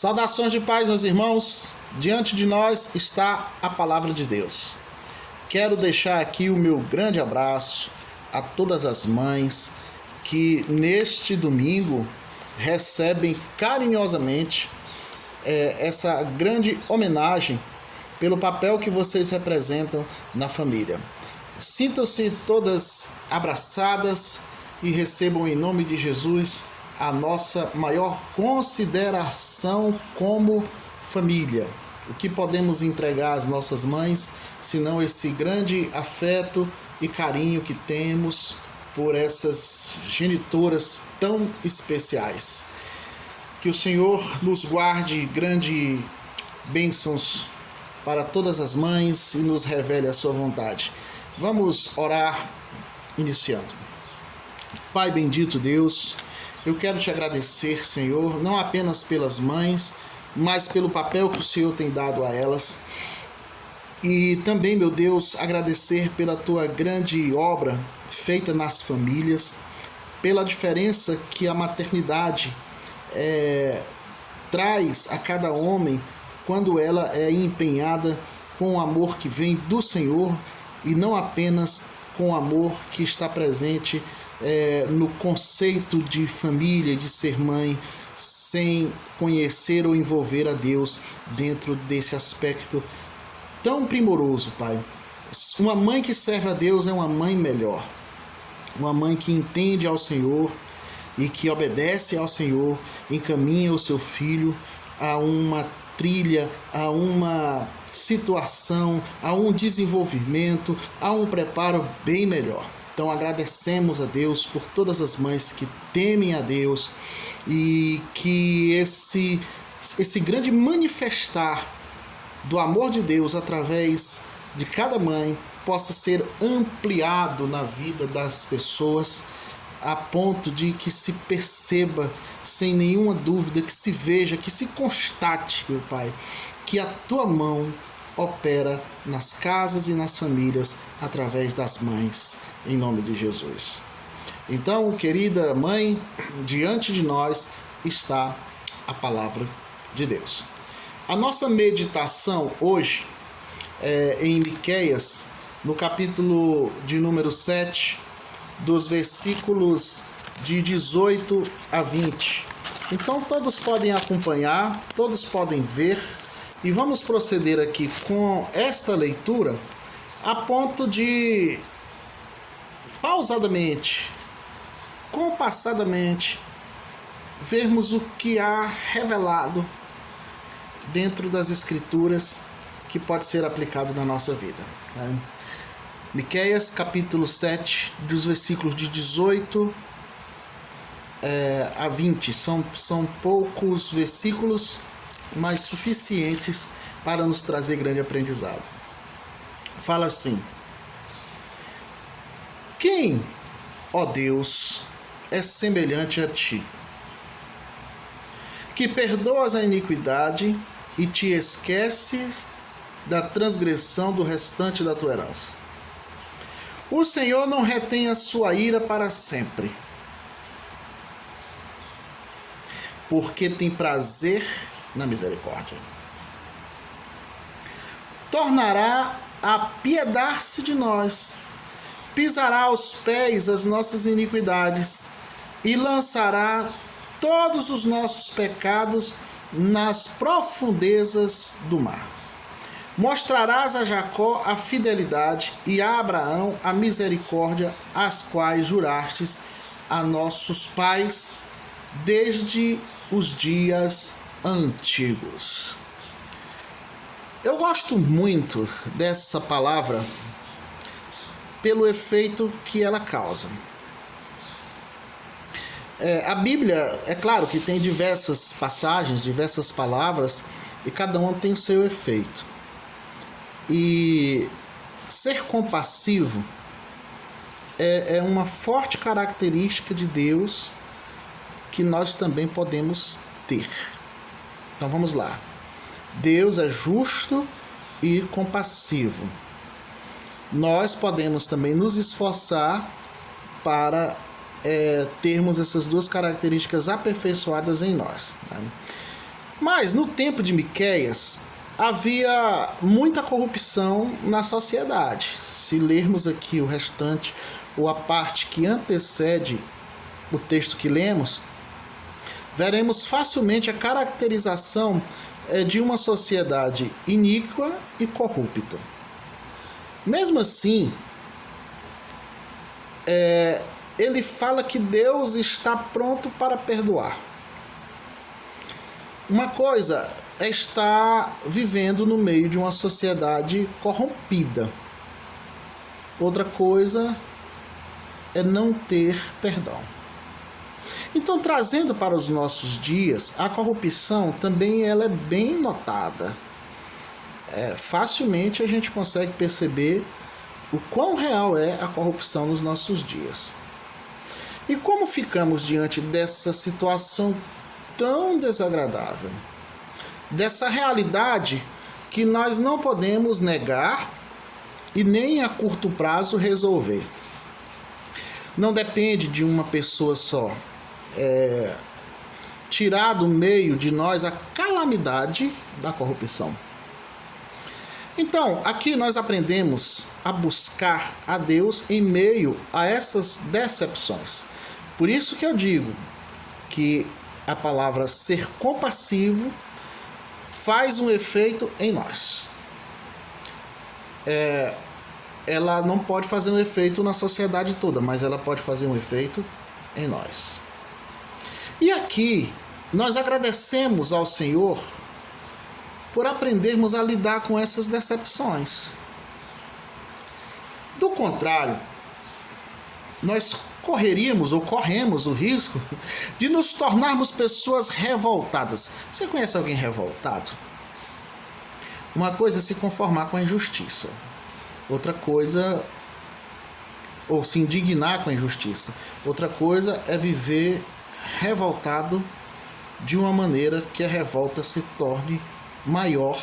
Saudações de paz, meus irmãos. Diante de nós está a palavra de Deus. Quero deixar aqui o meu grande abraço a todas as mães que neste domingo recebem carinhosamente essa grande homenagem pelo papel que vocês representam na família. Sintam-se todas abraçadas e recebam em nome de Jesus a nossa maior consideração como família. O que podemos entregar às nossas mães, senão esse grande afeto e carinho que temos por essas genitoras tão especiais. Que o Senhor nos guarde grande bênçãos para todas as mães e nos revele a sua vontade. Vamos orar iniciando. Pai bendito Deus, eu quero te agradecer, Senhor, não apenas pelas mães, mas pelo papel que o Senhor tem dado a elas. E também, meu Deus, agradecer pela tua grande obra feita nas famílias, pela diferença que a maternidade traz a cada homem quando ela é empenhada com o amor que vem do Senhor e não apenas com o amor que está presente no conceito de família, de ser mãe, sem conhecer ou envolver a Deus dentro desse aspecto tão primoroso, Pai. Uma mãe que serve a Deus é uma mãe melhor, uma mãe que entende ao Senhor e que obedece ao Senhor, encaminha o seu filho a uma trilha, a uma situação, a um desenvolvimento, a um preparo bem melhor. Então agradecemos a Deus por todas as mães que temem a Deus e que esse grande manifestar do amor de Deus através de cada mãe possa ser ampliado na vida das pessoas a ponto de que se perceba sem nenhuma dúvida, que se veja, que se constate, meu Pai, que a tua mão opera nas casas e nas famílias através das mães, em nome de Jesus. Então, querida mãe, diante de nós está a palavra de Deus. A nossa meditação hoje é em Miqueias, no capítulo de número 7, dos versículos de 18 a 20. Então todos podem acompanhar, todos podem ver, e vamos proceder aqui com esta leitura a ponto de pausadamente, compassadamente, vermos o que há revelado dentro das Escrituras que pode ser aplicado na nossa vida. Miqueias capítulo 7, dos versículos de 18 a 20. São poucos versículos, mas suficientes para nos trazer grande aprendizado. Fala assim: quem, ó Deus, é semelhante a ti, que perdoas a iniquidade e te esqueces da transgressão do restante da tua herança? O Senhor não retém a sua ira para sempre, porque tem prazer na misericórdia. Tornará a apiedar-se de nós, pisará aos pés as nossas iniquidades e lançará todos os nossos pecados nas profundezas do mar. Mostrarás a Jacó a fidelidade e a Abraão a misericórdia, as quais jurastes a nossos pais desde os dias antigos. Eu gosto muito dessa palavra pelo efeito que ela causa. A Bíblia, é claro que tem diversas passagens, diversas palavras, e cada uma tem o seu efeito. E ser compassivo é uma forte característica de Deus que nós também podemos ter. Então vamos lá. Deus é justo e compassivo. Nós podemos também nos esforçar para termos essas duas características aperfeiçoadas em nós. Né? Mas no tempo de Miqueias havia muita corrupção na sociedade. Se lermos aqui o restante, ou a parte que antecede o texto que lemos, veremos facilmente a caracterização de uma sociedade iníqua e corrupta. Mesmo assim, ele fala que Deus está pronto para perdoar. Uma coisa é estar vivendo no meio de uma sociedade corrompida. Outra coisa é não ter perdão. Então, trazendo para os nossos dias, a corrupção também ela é bem notada. Facilmente a gente consegue perceber o quão real é a corrupção nos nossos dias. E como ficamos diante dessa situação tão desagradável? Dessa realidade que nós não podemos negar e nem a curto prazo resolver. Não depende de uma pessoa só. Tirar do meio de nós a calamidade da corrupção. Então, aqui nós aprendemos a buscar a Deus em meio a essas decepções. Por isso que eu digo que a palavra ser compassivo faz um efeito em nós. Ela não pode fazer um efeito na sociedade toda, mas ela pode fazer um efeito em nós. E aqui nós agradecemos ao Senhor por aprendermos a lidar com essas decepções. Do contrário, nós corremos o risco de nos tornarmos pessoas revoltadas. Você conhece alguém revoltado? Uma coisa é se conformar com a injustiça. Outra coisa, ou se indignar com a injustiça. Outra coisa é viver revoltado de uma maneira que a revolta se torne maior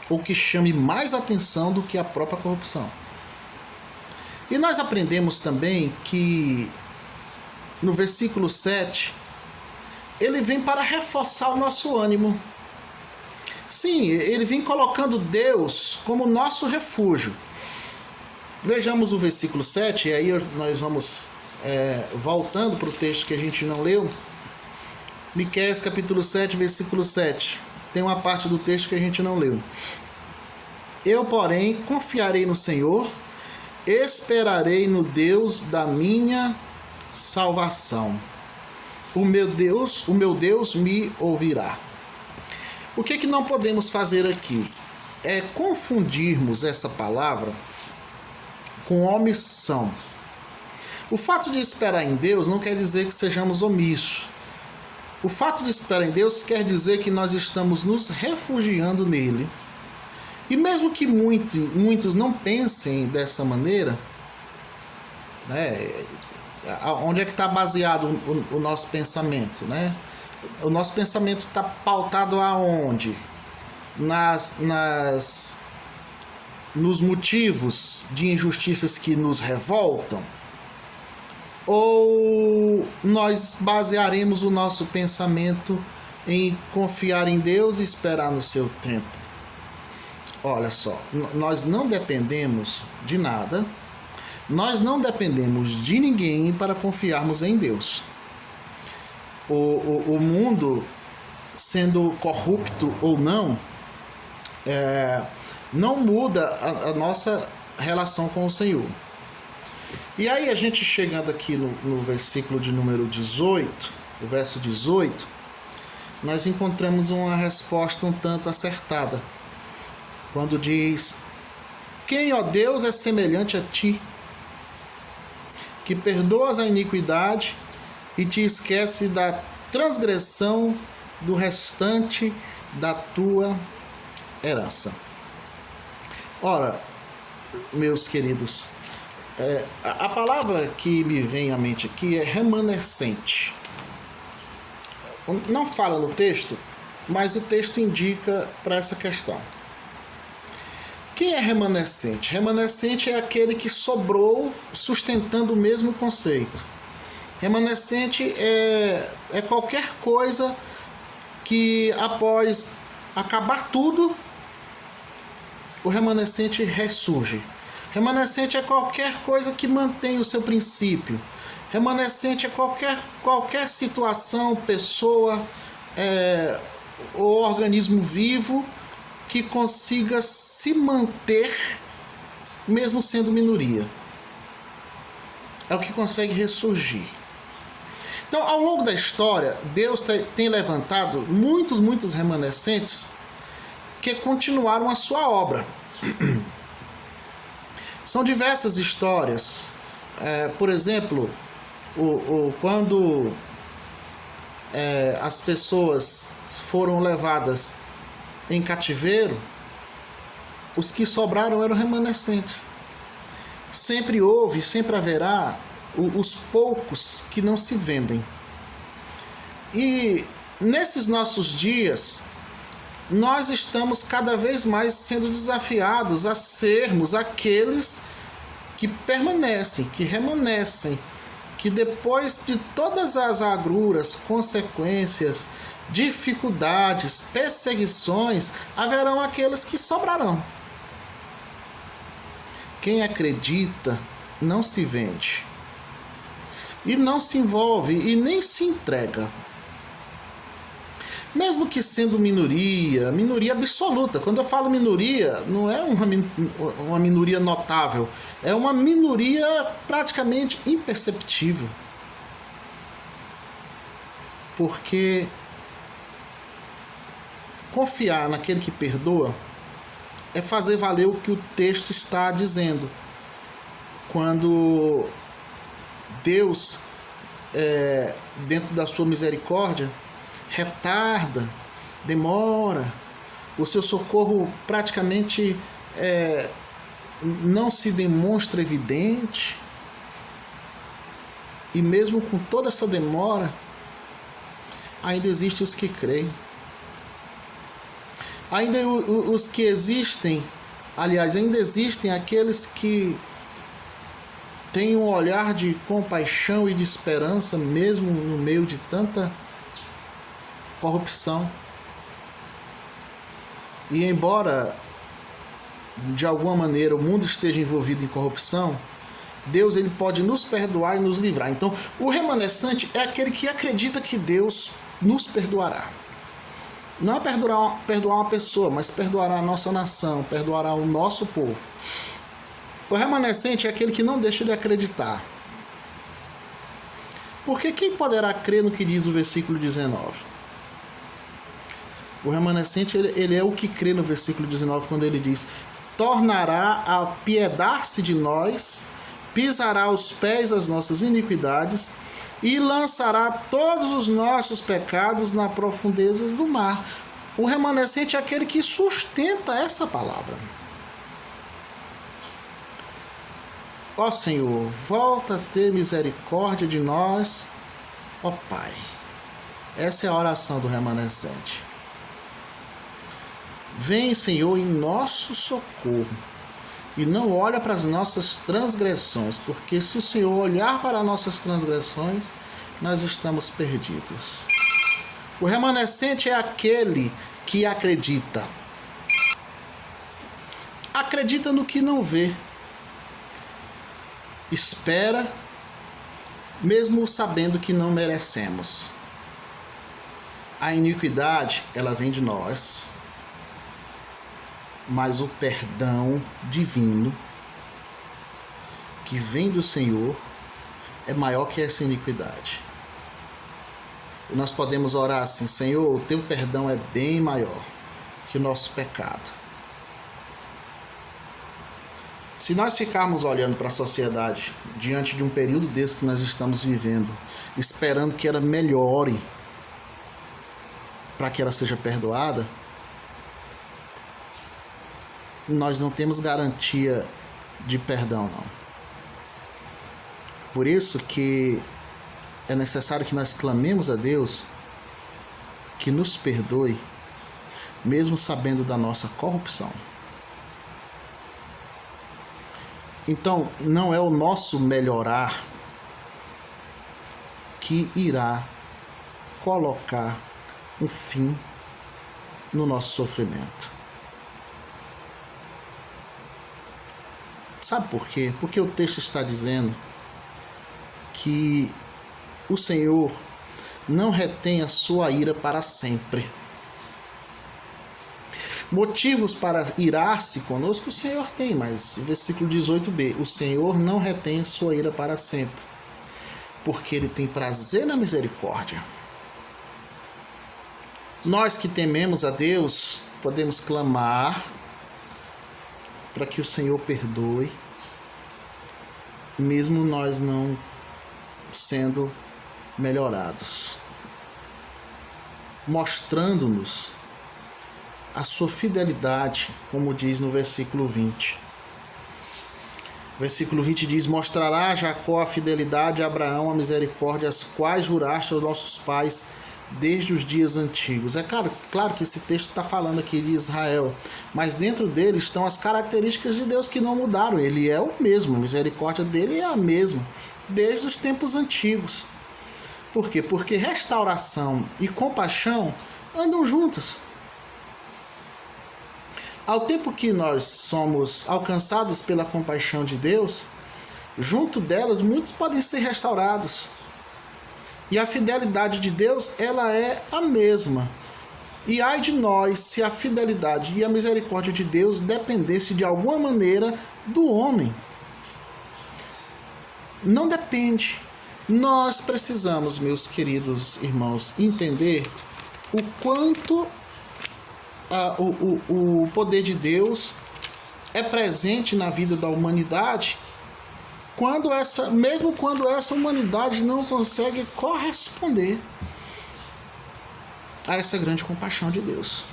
ou que chame mais atenção do que a própria corrupção. E nós aprendemos também que no versículo 7 ele vem para reforçar o nosso ânimo. Sim, ele vem colocando Deus como nosso refúgio. Vejamos o versículo 7, e aí nós vamos voltando para o texto que a gente não leu. Miqueias capítulo 7, versículo 7. Tem uma parte do texto que a gente não leu. Eu, porém, confiarei no Senhor, esperarei no Deus da minha salvação. O meu Deus me ouvirá. O que não podemos fazer aqui é confundirmos essa palavra com omissão. O fato de esperar em Deus não quer dizer que sejamos omissos. O fato de esperar em Deus quer dizer que nós estamos nos refugiando nele. E mesmo que muitos não pensem dessa maneira, né, onde é que está baseado o nosso pensamento, né? O nosso pensamento está pautado aonde? Nos motivos de injustiças que nos revoltam? Ou nós basearemos o nosso pensamento em confiar em Deus e esperar no seu tempo? Olha só, nós não dependemos de nada, nós não dependemos de ninguém para confiarmos em Deus. O mundo, sendo corrupto ou não, não muda a nossa relação com o Senhor. E aí a gente chegando aqui no versículo de número 18, o verso 18, nós encontramos uma resposta um tanto acertada. Quando diz: quem, ó Deus, é semelhante a ti, que perdoas a iniquidade e te esquece da transgressão do restante da tua herança. Ora, meus queridos, a palavra que me vem à mente aqui é remanescente. Não fala no texto, mas o texto indica para essa questão. Quem é remanescente? Remanescente é aquele que sobrou sustentando o mesmo conceito. Remanescente é qualquer coisa que após acabar tudo, o remanescente ressurge. Remanescente é qualquer coisa que mantém o seu princípio. Remanescente é qualquer situação, pessoa ou organismo vivo que consiga se manter mesmo sendo minoria. É o que consegue ressurgir. Então, ao longo da história, Deus tem levantado muitos remanescentes que continuaram a sua obra. São diversas histórias. Por exemplo, quando as pessoas foram levadas em cativeiro, os que sobraram eram remanescentes. Sempre houve, sempre haverá os poucos que não se vendem. E nesses nossos dias, nós estamos cada vez mais sendo desafiados a sermos aqueles que permanecem, que remanescem, que depois de todas as agruras, consequências, dificuldades, perseguições, haverão aqueles que sobrarão. Quem acredita não se vende e não se envolve e nem se entrega. Mesmo que sendo minoria absoluta. Quando eu falo minoria, não é uma minoria notável, é uma minoria praticamente imperceptível. Porque confiar naquele que perdoa é fazer valer o que o texto está dizendo. Quando Deus, dentro da sua misericórdia, retarda, demora, o seu socorro praticamente não se demonstra evidente, e mesmo com toda essa demora, ainda existem os que creem. Ainda os que existem, aliás, ainda existem aqueles que têm um olhar de compaixão e de esperança, mesmo no meio de tanta corrupção. E embora de alguma maneira o mundo esteja envolvido em corrupção, Deus ele pode nos perdoar e nos livrar. Então, o remanescente é aquele que acredita que Deus nos perdoará. Não é perdoar uma pessoa, mas perdoará a nossa nação, perdoará o nosso povo. O remanescente é aquele que não deixa de acreditar. Porque quem poderá crer no que diz o versículo 19? O remanescente ele é o que crê no versículo 19, quando ele diz: tornará a apiedar-se de nós, pisará os pés as nossas iniquidades e lançará todos os nossos pecados na profundezas do mar. O remanescente é aquele que sustenta essa palavra. Ó Senhor, volta a ter misericórdia de nós, ó Pai. Essa é a oração do remanescente. Vem, Senhor, em nosso socorro. E não olha para as nossas transgressões, porque se o Senhor olhar para as nossas transgressões, nós estamos perdidos. O remanescente é aquele que acredita. Acredita no que não vê. Espera, mesmo sabendo que não merecemos. A iniquidade, ela vem de nós. Mas o perdão divino que vem do Senhor é maior que essa iniquidade. E nós podemos orar assim: Senhor, o teu perdão é bem maior que o nosso pecado. Se nós ficarmos olhando para a sociedade diante de um período desse que nós estamos vivendo, esperando que ela melhore para que ela seja perdoada, nós não temos garantia de perdão, não. Por isso que é necessário que nós clamemos a Deus que nos perdoe, mesmo sabendo da nossa corrupção. Então, não é o nosso melhorar que irá colocar um fim no nosso sofrimento. Sabe por quê? Porque o texto está dizendo que o Senhor não retém a sua ira para sempre. Motivos para irar-se conosco o Senhor tem, mas versículo 18b, o Senhor não retém a sua ira para sempre, porque Ele tem prazer na misericórdia. Nós que tememos a Deus, podemos clamar para que o Senhor perdoe, mesmo nós não sendo melhorados, mostrando-nos a sua fidelidade, como diz no versículo 20. Versículo 20 diz: mostrará a Jacó a fidelidade, a Abraão a misericórdia, as quais juraste aos nossos pais desde os dias antigos. É claro que esse texto está falando aqui de Israel, mas dentro dele estão as características de Deus que não mudaram. Ele é o mesmo, a misericórdia dele é a mesma, desde os tempos antigos. Por quê? Porque restauração e compaixão andam juntas. Ao tempo que nós somos alcançados pela compaixão de Deus, junto delas muitos podem ser restaurados. E a fidelidade de Deus, ela é a mesma. E ai de nós se a fidelidade e a misericórdia de Deus dependesse de alguma maneira do homem. Não depende. Nós precisamos, meus queridos irmãos, entender o quanto o poder de Deus é presente na vida da humanidade, mesmo quando essa humanidade não consegue corresponder a essa grande compaixão de Deus.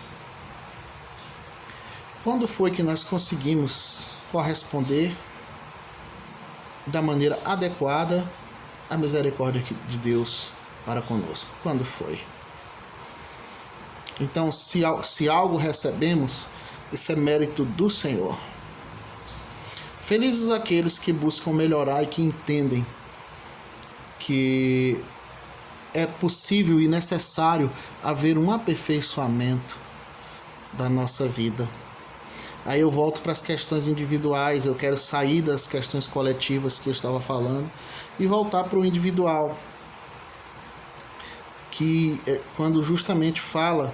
Quando foi que nós conseguimos corresponder da maneira adequada à misericórdia de Deus para conosco? Quando foi? Então, se algo recebemos, isso é mérito do Senhor. Felizes aqueles que buscam melhorar e que entendem que é possível e necessário haver um aperfeiçoamento da nossa vida. Aí eu volto para as questões individuais, eu quero sair das questões coletivas que eu estava falando e voltar para o individual, que quando justamente fala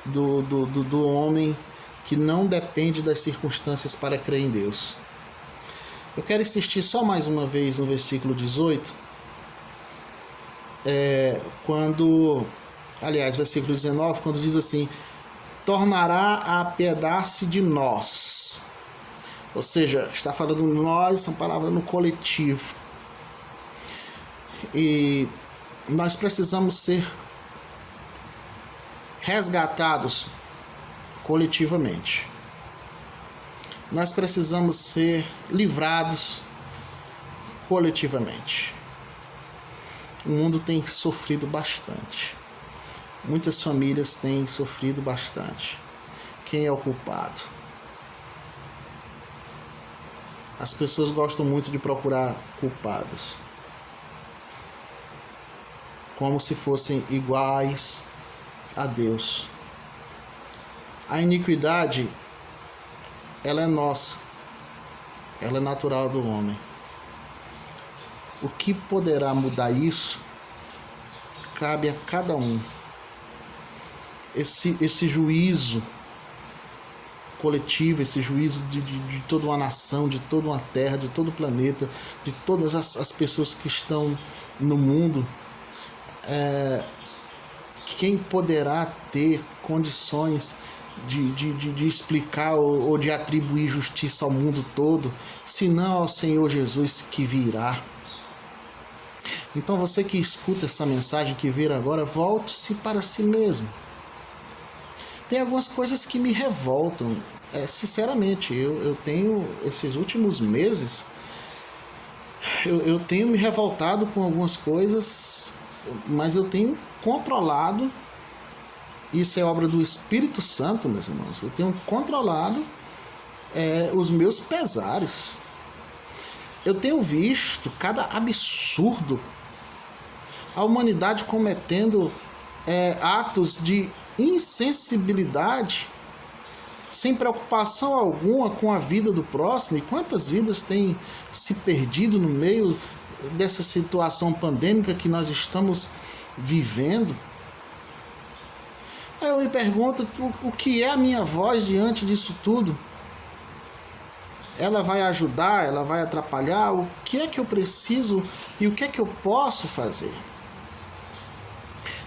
do homem que não depende das circunstâncias para crer em Deus. Eu quero insistir só mais uma vez no versículo 18, versículo 19, quando diz assim: tornará a apiedar-se de nós. Ou seja, está falando nós, essa palavra no coletivo. E nós precisamos ser resgatados coletivamente. Nós precisamos ser livrados coletivamente. O mundo tem sofrido bastante. Muitas famílias têm sofrido bastante. Quem é o culpado? As pessoas gostam muito de procurar culpados, como se fossem iguais a Deus. A iniquidade, ela é nossa, ela é natural do homem. O que poderá mudar isso cabe a cada um. Esse juízo coletivo, esse juízo de toda uma nação, de toda uma terra, de todo o planeta, de todas as pessoas que estão no mundo, quem poderá ter condições de explicar ou de atribuir justiça ao mundo todo, senão ao Senhor Jesus que virá? Então você que escuta essa mensagem, que vir agora, volte-se para si mesmo. Tem algumas coisas que me revoltam, sinceramente. Eu tenho, esses últimos meses, eu tenho me revoltado com algumas coisas, mas eu tenho controlado. Isso é obra do Espírito Santo, meus irmãos. Eu tenho controlado os meus pesares. Eu tenho visto cada absurdo a humanidade cometendo atos de insensibilidade, sem preocupação alguma com a vida do próximo. E quantas vidas têm se perdido no meio dessa situação pandêmica que nós estamos vivendo? Aí eu me pergunto, o que é a minha voz diante disso tudo? Ela vai ajudar? Ela vai atrapalhar? O que é que eu preciso e o que é que eu posso fazer?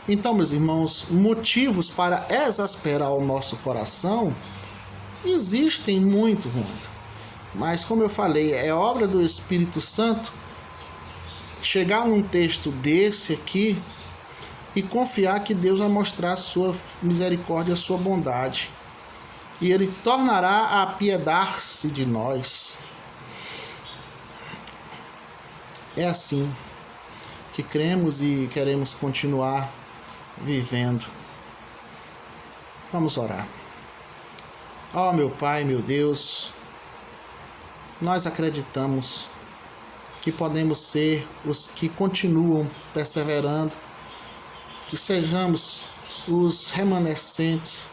Então, meus irmãos, motivos para exasperar o nosso coração existem muito. Mas, como eu falei, é obra do Espírito Santo chegar num texto desse aqui e confiar que Deus vai mostrar a sua misericórdia, a sua bondade. E Ele tornará a apiedar-se de nós. É assim que cremos e queremos continuar vivendo. Vamos orar. Ó meu Pai, meu Deus, nós acreditamos que podemos ser os que continuam perseverando, que sejamos os remanescentes,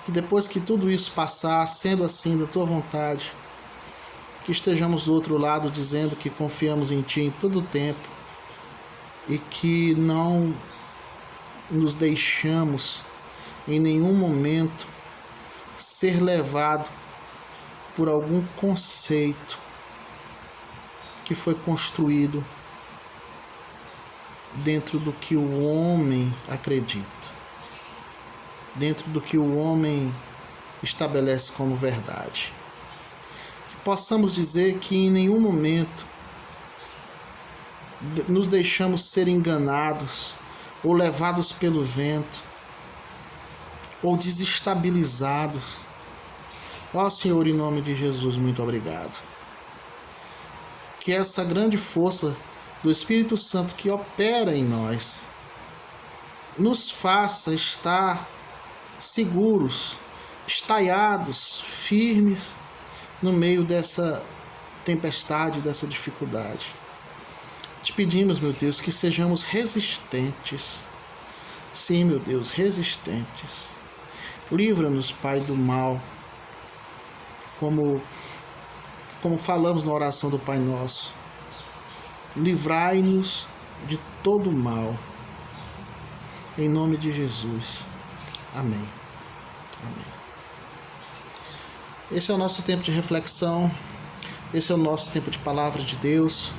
que depois que tudo isso passar, sendo assim da Tua vontade, que estejamos do outro lado dizendo que confiamos em Ti em todo o tempo e que não nos deixamos em nenhum momento ser levado por algum conceito que foi construído dentro do que o homem acredita, dentro do que o homem estabelece como verdade. Que possamos dizer que em nenhum momento nos deixamos ser enganados ou levados pelo vento ou desestabilizados. Ó Senhor, em nome de Jesus, muito obrigado. Que essa grande força do Espírito Santo que opera em nós nos faça estar seguros, estaiados, firmes no meio dessa tempestade, dessa dificuldade. Te pedimos, meu Deus, que sejamos resistentes. Sim, meu Deus, resistentes. Livra-nos, Pai, do mal. Como falamos na oração do Pai Nosso. Livrai-nos de todo o mal. Em nome de Jesus. Amém. Amém. Esse é o nosso tempo de reflexão. Esse é o nosso tempo de palavra de Deus.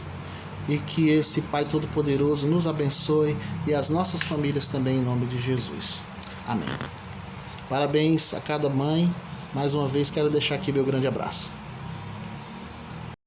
E que esse Pai Todo-Poderoso nos abençoe e as nossas famílias também, em nome de Jesus. Amém. Parabéns a cada mãe. Mais uma vez quero deixar aqui meu grande abraço.